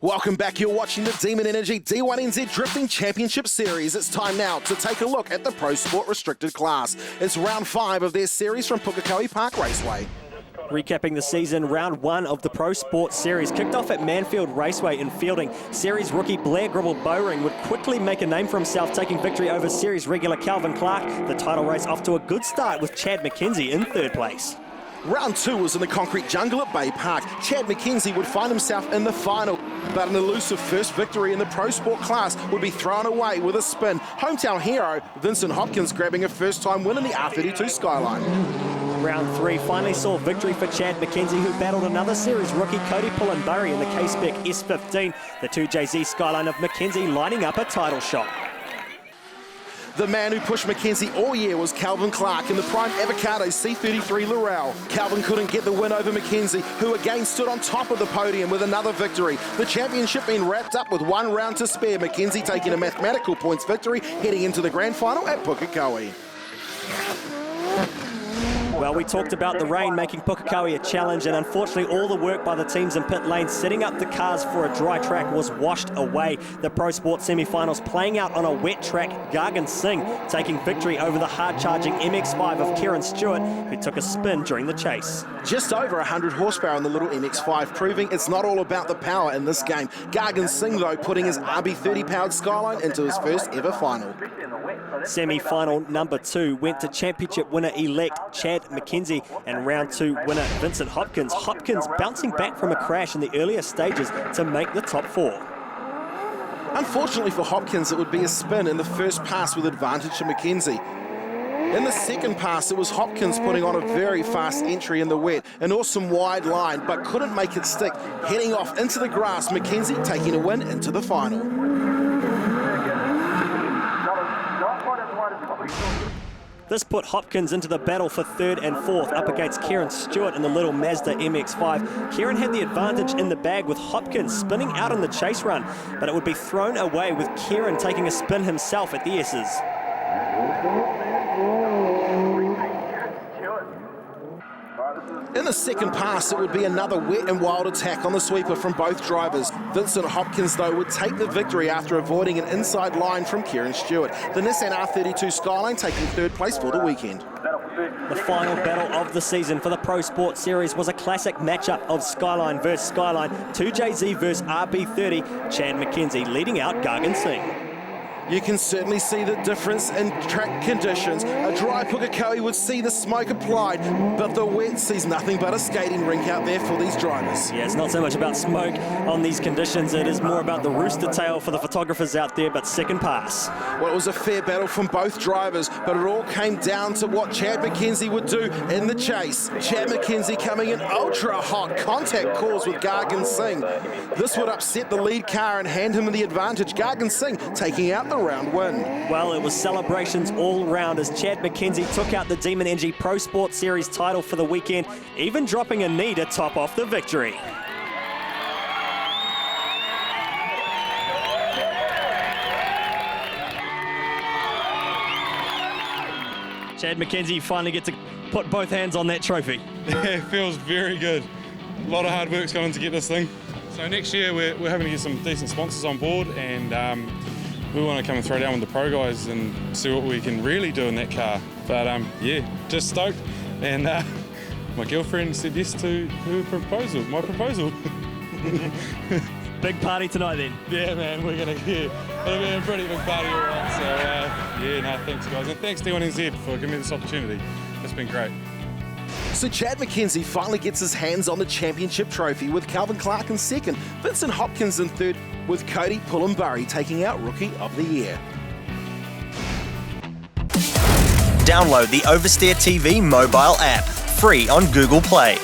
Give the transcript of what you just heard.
Welcome back, you're watching the D1NZ D1NZ Drifting Championship Series. It's time now to take a look at the Pro Sport Restricted class. It's round 5 of their series from Pukekohe Park Raceway. Recapping the season, round 1 of the Pro Sport Series kicked off at Manfield Raceway in fielding. Series rookie Blair Gribble Bowring would quickly make a name for himself, taking victory over series regular Calvin Clark. The title race off to a good start with Chad McKenzie in 3rd place. Round 2 was in the concrete jungle at Bay Park. Chad McKenzie would find himself in the final, but an elusive first victory in the Pro Sport class would be thrown away with a spin. Hometown hero Vincent Hopkins grabbing a first-time win in the R32 Skyline. Round 3 finally saw victory for Chad McKenzie, who battled another series rookie Cody Pullenbury in the K-Spec S15. The 2JZ Skyline of McKenzie lining up a title shot. The man who pushed McKenzie all year was Calvin Clark in the Prime Avocado C33 Laurel. Calvin couldn't get the win over McKenzie, who again stood on top of the podium with another victory. The championship being wrapped up with 1 round to spare, McKenzie taking a mathematical points victory heading into the grand final at Pukekohe. Well, we talked about the rain making Pukekohe a challenge, and unfortunately all the work by the teams in pit lane setting up the cars for a dry track was washed away. The Pro Sport semi-finals playing out on a wet track, Gargan Singh taking victory over the hard-charging MX-5 of Kieran Stewart, who took a spin during the chase. Just over 100 horsepower in the little MX-5, proving it's not all about the power in this game. Gargan Singh, though, putting his RB30 powered Skyline into his first ever final. Semi-final number 2 went to championship winner-elect Chad McKenzie and round 2 winner Vincent Hopkins. Hopkins bouncing back from a crash in the earlier stages to make the top 4. Unfortunately for Hopkins, it would be a spin in the first pass with advantage to McKenzie. In the second pass, it was Hopkins putting on a very fast entry in the wet, an awesome wide line, but couldn't make it stick. Heading off into the grass, McKenzie taking a win into the final. This put Hopkins into the battle for 3rd and 4th up against Kieran Stewart in the little Mazda MX-5. Kieran had the advantage in the bag with Hopkins spinning out on the chase run, but it would be thrown away with Kieran taking a spin himself at the S's. In the second pass, it would be another wet and wild attack on the sweeper from both drivers. Vincent Hopkins, though, would take the victory after avoiding an inside line from Kieran Stewart. The Nissan R32 Skyline taking 3rd place for the weekend. The final battle of the season for the Pro Sport Series was a classic matchup of Skyline versus Skyline, 2JZ versus RB30, Chad McKenzie leading out Gargan Singh. You can certainly see the difference in track conditions. A dry Pukekohe would see the smoke applied, but the wet sees nothing but a skating rink out there for these drivers. Yeah, it's not so much about smoke on these conditions, it is more about the rooster tail for the photographers out there, but second pass. Well, it was a fair battle from both drivers, but it all came down to what Chad McKenzie would do in the chase. Chad McKenzie coming in ultra hot, contact calls with Gargan Singh. This would upset the lead car and hand him the advantage. Gargan Singh taking out the round win. Well, it was celebrations all round as Chad McKenzie took out the D1NZ Pro Sport Series title for the weekend, even dropping a knee to top off the victory. Chad McKenzie, you finally get to put both hands on that trophy. Yeah, it feels very good. A lot of hard work's gone in to get this thing. So next year we're hoping to get some decent sponsors on board, and we want to come and throw down with the pro guys and see what we can really do in that car. But yeah, just stoked. And my girlfriend said yes to her proposal, my proposal. Big party tonight then. Yeah, man, it'll be a pretty big party, all right. So yeah, no, thanks guys, and thanks D1NZ for giving me this opportunity. It's been great. So Chad McKenzie finally gets his hands on the championship trophy with Calvin Clark in 2nd, Vincent Hopkins in 3rd, with Cody Pullenbury taking out Rookie of the Year. Download the Oversteer TV mobile app, free on Google Play.